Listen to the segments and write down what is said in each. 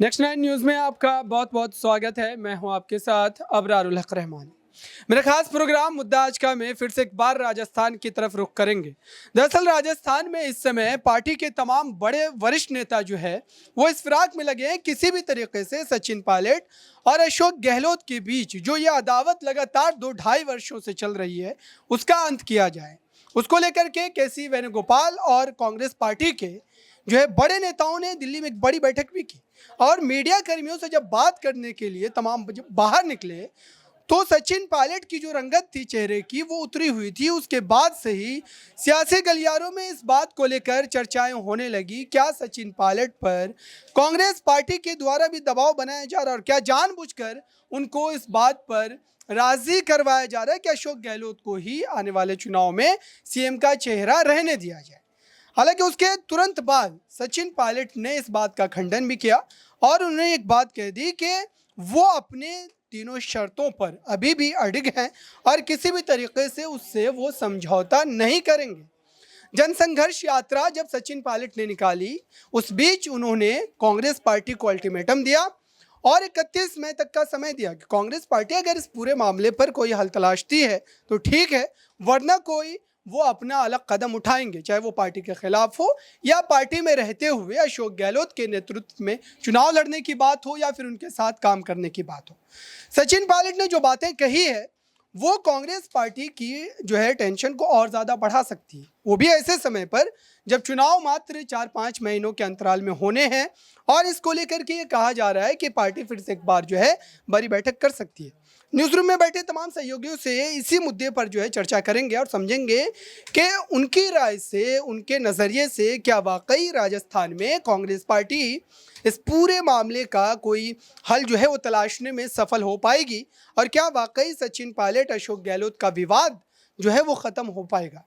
Next nine news में आपका बहुत बहुत स्वागत है। मैं हूं आपके साथ अबरारुल हक रहमान। मेरा खास प्रोग्राम मुद्दा आज का में फिर से एक बार राजस्थान की तरफ रुख करेंगे। दरअसल राजस्थान में इस समय पार्टी के तमाम बड़े वरिष्ठ नेता जो है वो इस फिराक में लगे हैं किसी भी तरीके से सचिन पायलट और अशोक गहलोत के बीच जो ये अदावत लगातार 2-2.5 वर्षों से चल रही है उसका अंत किया जाए। उसको लेकर के केसी वेणुगोपाल और कांग्रेस पार्टी के जो है बड़े नेताओं ने दिल्ली में एक बड़ी बैठक भी की और मीडिया कर्मियों से जब बात करने के लिए तमाम जब बाहर निकले तो सचिन पायलट की जो रंगत थी चेहरे की वो उतरी हुई थी। उसके बाद से ही सियासी गलियारों में इस बात को लेकर चर्चाएं होने लगी, क्या सचिन पायलट पर कांग्रेस पार्टी के द्वारा भी दबाव बनाया जा रहा है और क्या जानबूझकर उनको इस बात पर राजी करवाया जा रहा है कि अशोक गहलोत को ही आने वाले चुनाव में सीएम का चेहरा रहने दिया जाए। हालांकि उसके तुरंत बाद सचिन पायलट ने इस बात का खंडन भी किया और उन्होंने एक बात कह दी कि वो अपने तीनों शर्तों पर अभी भी अडिग हैं और किसी भी तरीके से उससे वो समझौता नहीं करेंगे। जनसंघर्ष यात्रा जब सचिन पायलट ने निकाली उस बीच उन्होंने कांग्रेस पार्टी को अल्टीमेटम दिया और 31 मई तक का समय दिया कि कांग्रेस पार्टी अगर इस पूरे मामले पर कोई हल तलाशती है तो ठीक है, वरना कोई वो अपना अलग कदम उठाएंगे, चाहे वो पार्टी के खिलाफ हो या पार्टी में रहते हुए अशोक गहलोत के नेतृत्व में चुनाव लड़ने की बात हो या फिर उनके साथ काम करने की बात हो। सचिन पायलट ने जो बातें कही है वो कांग्रेस पार्टी की जो है टेंशन को और ज़्यादा बढ़ा सकती है, वो भी ऐसे समय पर जब चुनाव मात्र 4-5 महीनों के अंतराल में होने हैं और इसको लेकर के ये कहा जा रहा है कि पार्टी फिर से एक बार जो है बड़ी बैठक कर सकती है। न्यूज़ रूम में बैठे तमाम सहयोगियों से इसी मुद्दे पर जो है चर्चा करेंगे और समझेंगे कि उनकी राय से, उनके नज़रिए से क्या वाकई राजस्थान में कांग्रेस पार्टी इस पूरे मामले का कोई हल जो है वो तलाशने में सफल हो पाएगी और क्या वाकई सचिन पायलट अशोक गहलोत का विवाद जो है वो ख़त्म हो पाएगा।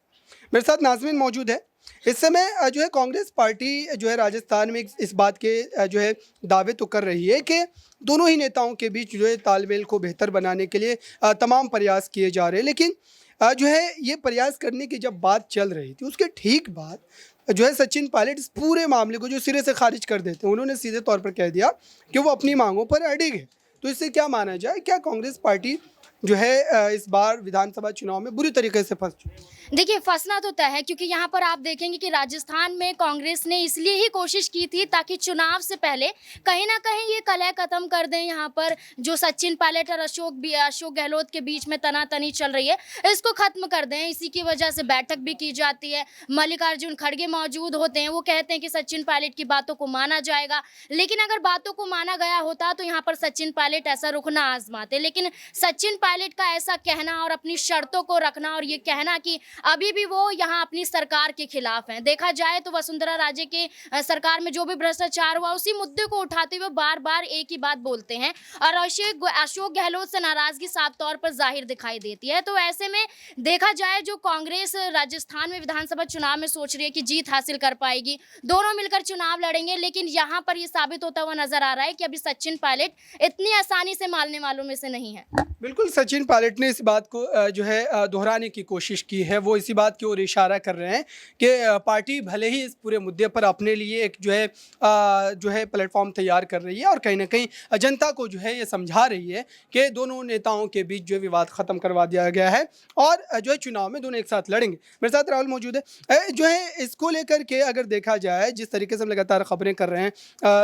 मेरे साथ नाज़मीन मौजूद है। इस समय जो है कांग्रेस पार्टी जो है राजस्थान में इस बात के जो है दावे तो कर रही है कि दोनों ही नेताओं के बीच जो है तालमेल को बेहतर बनाने के लिए तमाम प्रयास किए जा रहे हैं, लेकिन जो है ये प्रयास करने की जब बात चल रही थी उसके ठीक बाद जो है सचिन पायलट इस पूरे मामले को जो सिरे से खारिज कर देते हैं, उन्होंने सीधे तौर पर कह दिया कि वो अपनी मांगों पर अड़िग है। तो इससे क्या माना जाए, क्या कांग्रेस पार्टी जो है इस बार विधानसभा चुनाव में बुरी तरीके से फंस चुकी है? देखिए, फँसना तो तय है क्योंकि यहाँ पर आप देखेंगे कि राजस्थान में कांग्रेस ने इसलिए ही कोशिश की थी ताकि चुनाव से पहले कहीं न कहीं ये कलह ख़त्म कर दें। यहाँ पर जो सचिन पायलट और अशोक गहलोत के बीच में तना-तनी चल रही है, इसको ख़त्म कर दें। इसी की वजह से बैठक भी की जाती है। मल्लिकार्जुन खड़गे मौजूद होते हैं, वो कहते हैं कि सचिन पायलट की बातों को माना जाएगा। लेकिन अगर बातों को माना गया होता तो यहाँ पर सचिन पायलट ऐसा रुख ना आज़माते। लेकिन सचिन पायलट का ऐसा कहना और अपनी शर्तों को रखना और ये कहना कि अभी भी वो यहाँ अपनी सरकार के खिलाफ हैं। देखा जाए तो वसुंधरा राजे के सरकार में जो भी भ्रष्टाचार हुआ उसी मुद्दे को उठाते हुए बार-बार एक ही बात बोलते हैं और अशोक गहलोत से नाराजगी साफ तौर पर जाहिर दिखाई देती है। तो ऐसे में देखा जाए जो कांग्रेस राजस्थान में विधानसभा चुनाव में सोच रही है कि जीत हासिल कर पाएगी, दोनों मिलकर चुनाव लड़ेंगे, लेकिन यहाँ पर ये साबित होता हुआ नजर आ रहा है कि अभी सचिन पायलट इतनी आसानी से मानने वालों में से नहीं है। बिल्कुल, सचिन पायलट ने इस बात को जो है दोहराने की कोशिश की है। वो इसी बात की ओर इशारा कर रहे हैं कि पार्टी भले ही इस पूरे मुद्दे पर अपने लिए एक जो है प्लेटफॉर्म तैयार कर रही है और कहीं न कहीं जनता को जो है ये समझा रही है कि दोनों नेताओं के बीच जो विवाद ख़त्म करवा दिया गया है और जो है चुनाव में दोनों एक साथ लड़ेंगे। मेरे साथ राहुल मौजूद है। जो है इसको लेकर के अगर देखा जाए जिस तरीके से हम लगातार खबरें कर रहे हैं,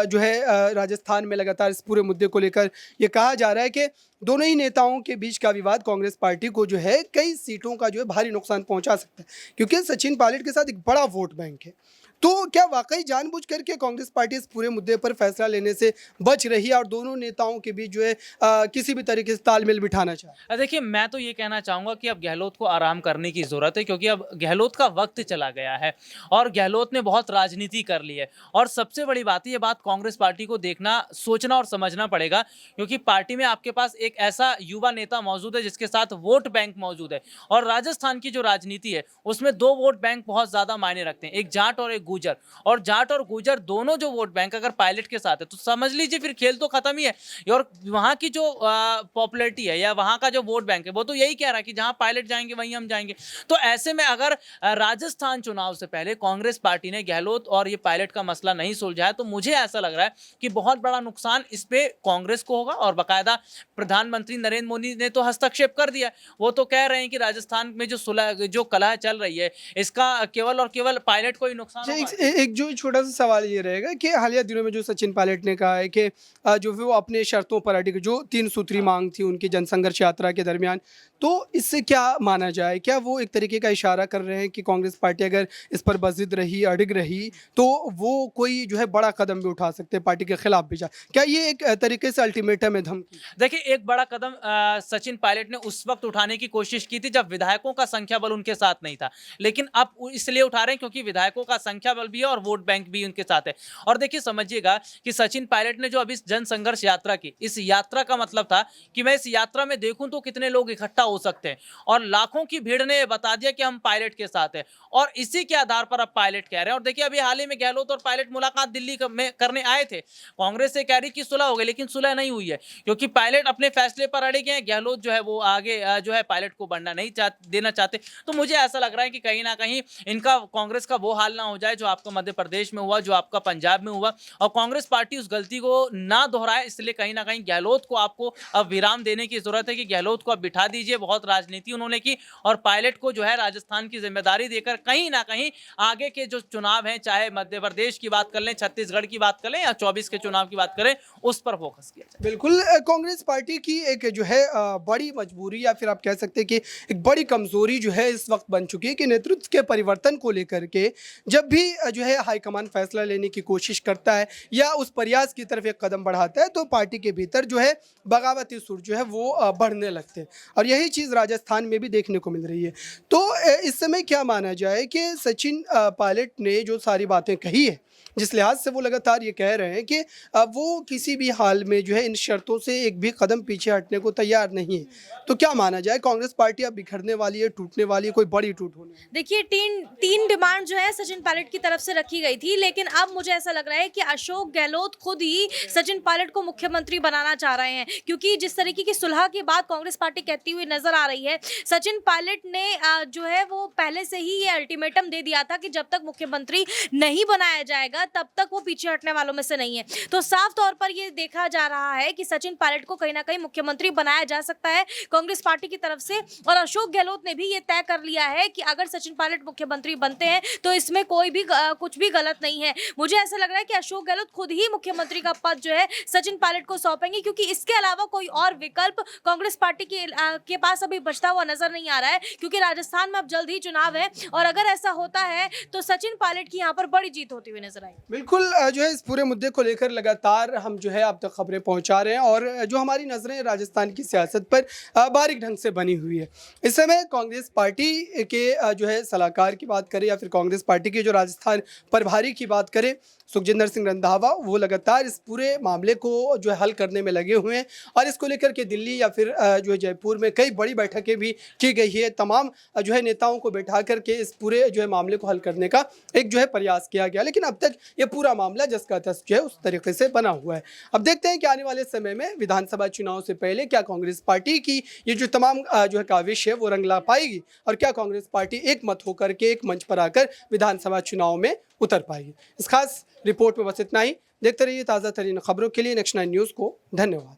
जो है राजस्थान में लगातार इस पूरे मुद्दे को लेकर ये कहा जा रहा है कि दोनों ही नेताओं के बीच का विवाद कांग्रेस पार्टी को जो है कई सीटों का जो है भारी नुकसान पहुंचा सकता है, क्योंकि सचिन पायलट के साथ एक बड़ा वोट बैंक है। तो क्या वाकई जानबूझ करके कांग्रेस पार्टी इस पूरे मुद्दे पर फैसला लेने से बच रही है और दोनों नेताओं के बीच जो है किसी भी तरीके से तालमेल बिठाना चाहे? देखिए, मैं तो ये कहना चाहूँगा कि अब गहलोत को आराम करने की ज़रूरत है, क्योंकि अब गहलोत का वक्त चला गया है और गहलोत ने बहुत राजनीति कर ली है। और सबसे बड़ी बात, ये बात कांग्रेस पार्टी को देखना, सोचना और समझना पड़ेगा, क्योंकि पार्टी में आपके पास एक ऐसा युवा नेता कार्यकर्ता मौजूद है जिसके साथ वोट बैंक मौजूद है। और राजस्थान की जो राजनीति है उसमें दो वोट बैंक बहुत ज्यादा मायने रखते हैं, एक जाट और एक गुर्जर। और जाट और गुर्जर दोनों जो वोट बैंक अगर पायलट के साथ है तो समझ लीजिए फिर खेल तो खत्म ही है। और वहां की जो पॉपुलैरिटी है या वहां का जो वोट बैंक है वो तो यही कह रहा है कि जहां पायलट जाएंगे वहीं हम जाएंगे। तो ऐसे में अगर राजस्थान चुनाव से पहले कांग्रेस पार्टी ने गहलोत और ये पायलट का मसला नहीं सुलझाया तो मुझे ऐसा लग रहा है कि बहुत बड़ा नुकसान इस पे कांग्रेस को होगा। और बाकायदा प्रधानमंत्री नरेंद्र मोदी ने तो हस्तक्षेप कर दिया, वो तो कह रहे हैं कि राजस्थान में जो कलह चल रही है इसका केवल और केवल पायलट को ही नुकसान होगा। एक जो छोटा सा सवाल ये रहेगा कि हालिया दिनों में जो सचिन पायलट ने कहा है कि जो वो अपने शर्तों पर अड़े, जो 3 सूत्री मांग थी उनकी जनसंघर्ष यात्रा के दरमियान, तो इससे क्या माना जाए? क्या वो एक तरीके का इशारा कर रहे हैं कि कांग्रेस पार्टी अगर इस पर बजिद रही, अड़िग रही, तो वो कोई जो है बड़ा कदम भी उठा सकते हैं, पार्टी के खिलाफ भी जा? क्या ये एक तरीके से अल्टीमेटम है, धमकी? देखिए, एक बड़ा कदम सचिन पायलट ने उस वक्त उठाने की कोशिश की थी जब विधायकों का संख्या बल उनके साथ नहीं था, लेकिन अब इसलिए उठा रहे हैं क्योंकि विधायकों का संख्या बल भी है और वोट बैंक भी उनके साथ है। और देखिए, समझिएगा कि सचिन पायलट ने जो अभी जन संघर्ष यात्रा की, इस यात्रा का मतलब था कि मैं इस यात्रा में देखूं तो कितने लोग इकट्ठा हो सकते हैं, और लाखों की भीड़ ने बता दिया कि हम पायलट के साथ हैं, और इसी के आधार पर अब पायलट कह रहे हैं। और देखिए, अभी हाल ही में गहलोत और पायलट मुलाकात दिल्ली में करने आए थे, कांग्रेस से कह रही कि सुलह हो गई, लेकिन सुलह नहीं हुई है क्योंकि पायलट अपने फैसले पर अड़े गए, गहलोत जो है वो आगे जो है पायलट को बढ़ना नहीं देना चाहते। तो मुझे ऐसा लग रहा है कि कहीं ना कहीं इनका कांग्रेस का वो हाल ना हो जाए जो आपका मध्य प्रदेश में हुआ, जो आपका पंजाब में हुआ, और कांग्रेस पार्टी उस गलती को ना दोहराए। इसलिए कहीं ना कहीं गहलोत को आपको अब विराम देने की जरूरत है कि गहलोत को अब बिठा दीजिए, बहुत राजनीति उन्होंने की, और पायलट को जो है राजस्थान की जिम्मेदारी देकर कहीं ना कहीं आगे के जो चुनाव हैं, चाहे मध्य प्रदेश की बात कर लें, छत्तीसगढ़ की बात कर लें या 24 के चुनाव की बात करें, उस पर फोकस किया जाए। बिल्कुल, कांग्रेस पार्टी की एक जो है बड़ी मजबूरी या फिर आप कह सकते हैं कि एक बड़ी कमजोरी जो है इस वक्त बन चुकी है कि नेतृत्व के परिवर्तन को लेकर के जब भी जो है हाईकमान फैसला लेने की कोशिश करता है या उस प्रयास की तरफ एक कदम बढ़ाता है तो पार्टी के भीतर जो है बगावती सुर जो है वो बढ़ने लगते हैं, और यही चीज़ राजस्थान में भी देखने को मिल रही है। तो इस समय क्या माना जाए कि सचिन पायलट ने जो सारी बातें कही है, जिस लिहाज से वो लगातार ये कह रहे हैं कि वो किसी भी हाल में जो है इन शर्तों से एक भी कदम पीछे हटने को तैयार नहीं है, तो क्या माना जाए? कांग्रेस पार्टी अब बिखरने वाली है, टूटने वाली है, कोई बड़ी टूट होने? देखिए, तीन डिमांड जो है सचिन पायलट की तरफ से रखी गई थी, लेकिन अब मुझे ऐसा लग रहा है कि अशोक गहलोत खुद ही सचिन पायलट को मुख्यमंत्री बनाना चाह रहे हैं, क्योंकि जिस तरीके की सुलह की बात कांग्रेस पार्टी कहती हुई नजर आ रही है, सचिन पायलट ने जो है वो पहले से ही ये अल्टीमेटम दे दिया था कि जब तक मुख्यमंत्री नहीं बनाया जाएगा तब तक वो पीछे हटने वालों में से नहीं है। तो साफ तौर पर ये देखा जा रहा है कि सचिन पायलट को कहीं ना कहीं मुख्यमंत्री बनाया जा सकता है कांग्रेस पार्टी की तरफ से, और अशोक गहलोत ने भी ये तय कर लिया है कि अगर सचिन पायलट मुख्यमंत्री बनते हैं तो इसमें कोई भी कुछ भी गलत नहीं है। मुझे ऐसा लग रहा है कि अशोक गहलोत खुद ही मुख्यमंत्री का पद जो है सचिन पायलट को सौंपेंगे, क्योंकि इसके अलावा कोई और विकल्प कांग्रेस पार्टी के पास अभी बचता हुआ नजर नहीं आ रहा है, क्योंकि राजस्थान में अब जल्द ही चुनाव है, और अगर ऐसा होता है तो सचिन पायलट की यहाँ पर बड़ी जीत होती हुई नजर आएगी। बिल्कुल, जो है इस पूरे मुद्दे को लेकर लगातार हम जो है आप तक खबरें पहुंचा रहे हैं, और जो हमारी नज़रें राजस्थान की सियासत पर बारीक ढंग से बनी हुई है। इस समय कांग्रेस पार्टी के जो है सलाहकार की बात करें या फिर कांग्रेस पार्टी के जो राजस्थान प्रभारी की बात करें, सुखजिंदर सिंह रंधावा, वो लगातार इस पूरे मामले को जो है हल करने में लगे हुए हैं, और इसको लेकर के दिल्ली या फिर जो है जयपुर में कई बड़ी बैठकें भी की गई है। तमाम जो है नेताओं को बैठा करके इस पूरे जो है मामले को हल करने का एक जो है प्रयास किया गया, लेकिन अब तक ये पूरा मामला जिसका तस जो है उस तरीके से बना हुआ है। अब देखते हैं कि आने वाले समय में विधानसभा चुनाव से पहले क्या कांग्रेस पार्टी की ये जो तमाम जो है काविश है वो रंग ला पाएगी, और क्या कांग्रेस पार्टी एक मत होकर के एक मंच पर आकर विधानसभा चुनाव में उतर पाएगी। इस खास रिपोर्ट में बस इतना ही। देखते रहिए ताज़ा तरीन खबरों के लिए नेक्स्ट 9 न्यूज़ को। धन्यवाद।